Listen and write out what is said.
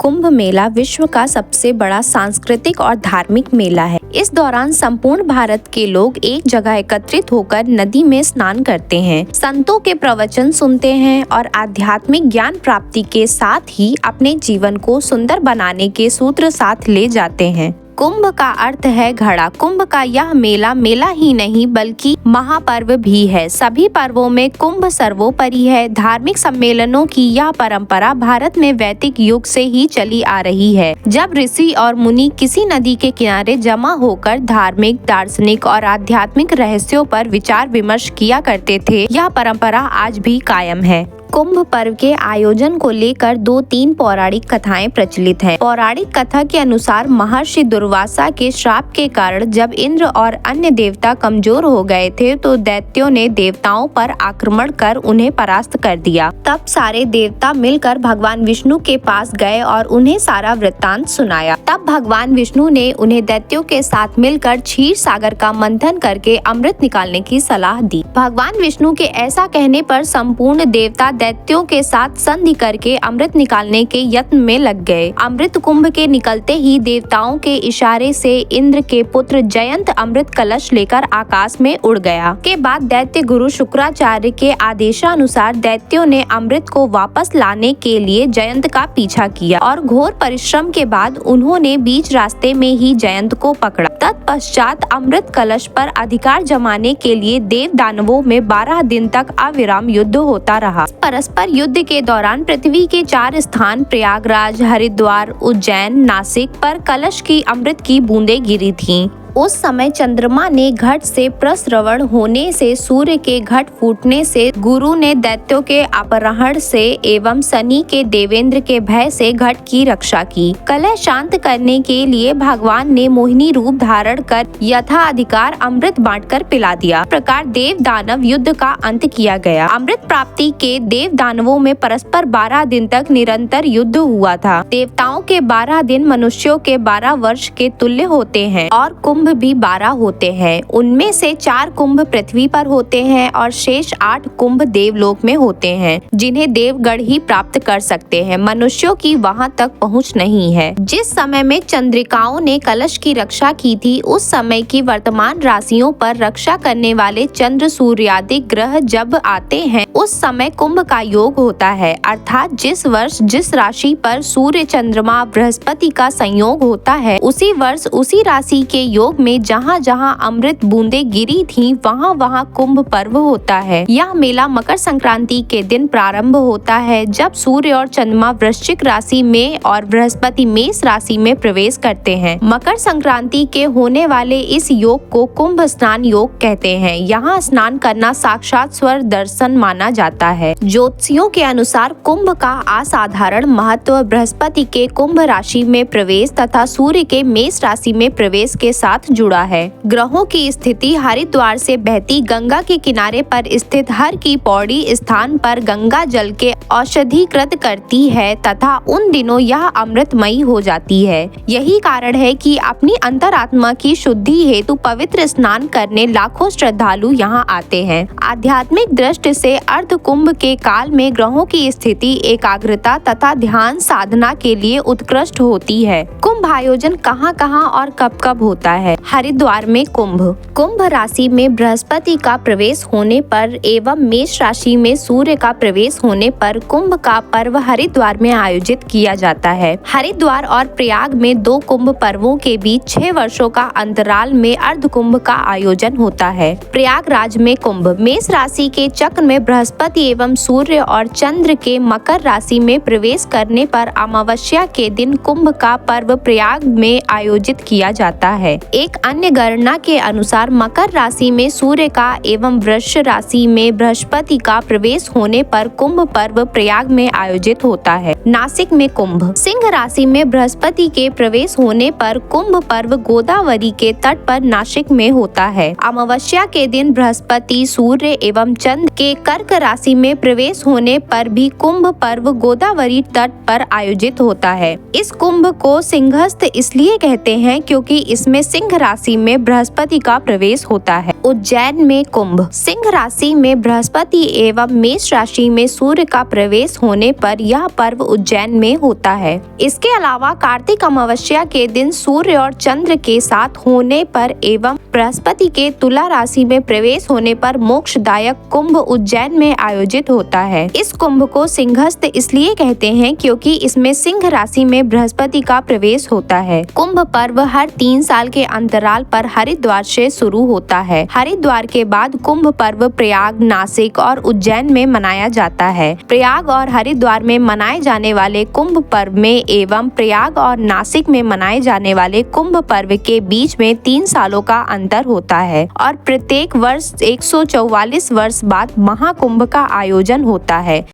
कुंभ मेला विश्व का सबसे बड़ा सांस्कृतिक और धार्मिक मेला है। इस दौरान संपूर्ण भारत के लोग एक जगह एकत्रित होकर नदी में स्नान करते हैं, संतों के प्रवचन सुनते हैं और आध्यात्मिक ज्ञान प्राप्ति के साथ ही अपने जीवन को सुंदर बनाने के सूत्र साथ ले जाते हैं। कुंभ का अर्थ है घड़ा। कुंभ का यह मेला ही नहीं बल्कि महापर्व भी है। सभी पर्वों में कुंभ सर्वोपरि है। धार्मिक सम्मेलनों की यह परंपरा भारत में वैदिक युग से ही चली आ रही है, जब ऋषि और मुनि किसी नदी के किनारे जमा होकर धार्मिक, दार्शनिक और आध्यात्मिक रहस्यों पर विचार विमर्श किया करते थे। यह परंपरा आज भी कायम है। कुंभ पर्व के आयोजन को लेकर 2-3 पौराणिक कथाएं प्रचलित हैं। पौराणिक कथा के अनुसार महर्षि दुर्वासा के श्राप के कारण जब इंद्र और अन्य देवता कमजोर हो गए थे तो दैत्यों ने देवताओं पर आक्रमण कर उन्हें परास्त कर दिया। तब सारे देवता मिलकर भगवान विष्णु के पास गए और उन्हें सारा वृत्तांत सुनाया। तब भगवान विष्णु ने उन्हें दैत्यों के साथ मिलकर क्षीर सागर का मंथन करके अमृत निकालने की सलाह दी। भगवान विष्णु के ऐसा कहने पर संपूर्ण देवता दैत्यों के साथ संधि करके अमृत निकालने के यत्न में लग गए। अमृत कुंभ के निकलते ही देवताओं के इशारे से इंद्र के पुत्र जयंत अमृत कलश लेकर आकाश में उड़ गया। के बाद दैत्य गुरु शुक्राचार्य के आदेशानुसार दैत्यों ने अमृत को वापस लाने के लिए जयंत का पीछा किया और घोर परिश्रम के बाद उन्होंने बीच रास्ते में ही जयंत को पकड़ा। तत्पश्चात अमृत कलश पर अधिकार जमाने के लिए देव दानवों में 12 दिन तक अविराम युद्ध होता रहा। परस्पर युद्ध के दौरान पृथ्वी के 4 स्थान प्रयागराज, हरिद्वार, उज्जैन, नासिक पर कलश की अमृत की बूंदें गिरी थीं। उस समय चंद्रमा ने घट से प्रस्रवण होने से, सूर्य के घट फूटने से, गुरु ने दैत्यों के अपहरण से एवं शनि के देवेंद्र के भय से घट की रक्षा की। कलह शांत करने के लिए भगवान ने मोहिनी रूप धारण कर यथाधिकार अमृत बांटकर पिला दिया। प्रकार देव दानव युद्ध का अंत किया गया। अमृत प्राप्ति के देव दानवों में परस्पर 12 दिन तक निरंतर युद्ध हुआ था। देवताओं के 12 दिन मनुष्यों के 12 वर्ष के तुल्य होते हैं और कुंभ भी 12 होते हैं। उनमें से 4 कुंभ पृथ्वी पर होते हैं और शेष 8 कुंभ देवलोक में होते हैं, जिन्हें देवगण ही प्राप्त कर सकते हैं। मनुष्यों की वहां तक पहुंच नहीं है। जिस समय में चंद्रिकाओं ने कलश की रक्षा की थी, उस समय की वर्तमान राशियों पर रक्षा करने वाले चंद्र सूर्यादि ग्रह जब आते हैं, उस समय कुंभ का योग होता है। अर्थात जिस वर्ष जिस राशि पर सूर्य, चंद्रमा, बृहस्पति का संयोग होता है, उसी वर्ष उसी राशि के योग में जहाँ जहाँ अमृत बूंदे गिरी थीं, वहाँ वहाँ कुंभ पर्व होता है। यह मेला मकर संक्रांति के दिन प्रारंभ होता है, जब सूर्य और चंद्रमा वृश्चिक राशि में और बृहस्पति मेष राशि में प्रवेश करते हैं। मकर संक्रांति के होने वाले इस योग को कुंभ स्नान योग कहते हैं। यहाँ स्नान करना साक्षात स्वर्ग दर्शन माना जाता है। ज्योतिषियों के अनुसार कुंभ का असाधारण महत्व बृहस्पति के कुंभ राशि में प्रवेश तथा सूर्य के मेष राशि में प्रवेश के साथ जुड़ा है। ग्रहों की स्थिति हरिद्वार से बहती गंगा के किनारे पर स्थित हर की पौड़ी स्थान पर गंगा जल के औषधीकृत करती है तथा उन दिनों यह अमृतमयी हो जाती है। यही कारण है कि अपनी अंतरात्मा की शुद्धि हेतु पवित्र स्नान करने लाखों श्रद्धालु यहाँ आते हैं। आध्यात्मिक दृष्टि से अर्ध कुंभ के काल में ग्रहों की स्थिति एकाग्रता तथा ध्यान साधना के लिए उत्कृष्ट होती है। कुंभ आयोजन कहाँ और कब होता है? हरिद्वार में कुंभ राशि में बृहस्पति का प्रवेश होने पर एवं मेष राशि में सूर्य का प्रवेश होने पर कुंभ का पर्व हरिद्वार में आयोजित किया जाता है। हरिद्वार और प्रयाग में 2 कुंभ पर्वों के बीच 6 वर्षों का अंतराल में अर्ध कुंभ का आयोजन होता है। प्रयागराज में कुंभ मेष राशि के चक्र में बृहस्पति एवं सूर्य और चंद्र के मकर राशि में प्रवेश करने पर अमावस्या के दिन कुंभ का पर्व प्रयाग में आयोजित किया जाता है। एक अन्य गणना के अनुसार मकर राशि में सूर्य का एवं वृष राशि में बृहस्पति का प्रवेश होने पर कुंभ पर्व प्रयाग में आयोजित होता है। नासिक में कुंभ सिंह राशि में बृहस्पति के प्रवेश होने पर कुंभ पर्व गोदावरी के तट पर नासिक में होता है। अमावस्या के दिन बृहस्पति, सूर्य एवं चंद्र के कर्क राशि में प्रवेश होने पर भी कुंभ पर्व गोदावरी तट पर आयोजित होता है। इस कुंभ को सिंहस्थ इसलिए कहते हैं क्योंकि इसमें सिंह सिंह राशि में बृहस्पति का प्रवेश होता है। उज्जैन में कुंभ। सिंह राशि में बृहस्पति एवं मेष राशि में सूर्य का प्रवेश होने पर यह पर्व उज्जैन में होता है। इसके अलावा कार्तिक अमावस्या के दिन सूर्य और चंद्र के साथ होने पर एवं बृहस्पति के तुला राशि में प्रवेश होने पर मोक्षदायक कुंभ उज्जैन में आयोजित होता है। इस कुंभ को सिंहस्थ इसलिए कहते हैं क्योंकि इसमें सिंह राशि में बृहस्पति का प्रवेश होता है। कुंभ पर्व हर 3 साल के अंतराल पर हरिद्वार से शुरू होता है। हरिद्वार के बाद कुंभ पर्व प्रयाग, नासिक और उज्जैन में मनाया जाता है। प्रयाग और हरिद्वार में मनाए जाने वाले कुंभ पर्व में एवं प्रयाग और नासिक में मनाए जाने वाले कुंभ पर्व के बीच में 3 सालों का अंतर होता है और प्रत्येक वर्ष 144 वर्ष बाद महाकुंभ का आयोजन होता है।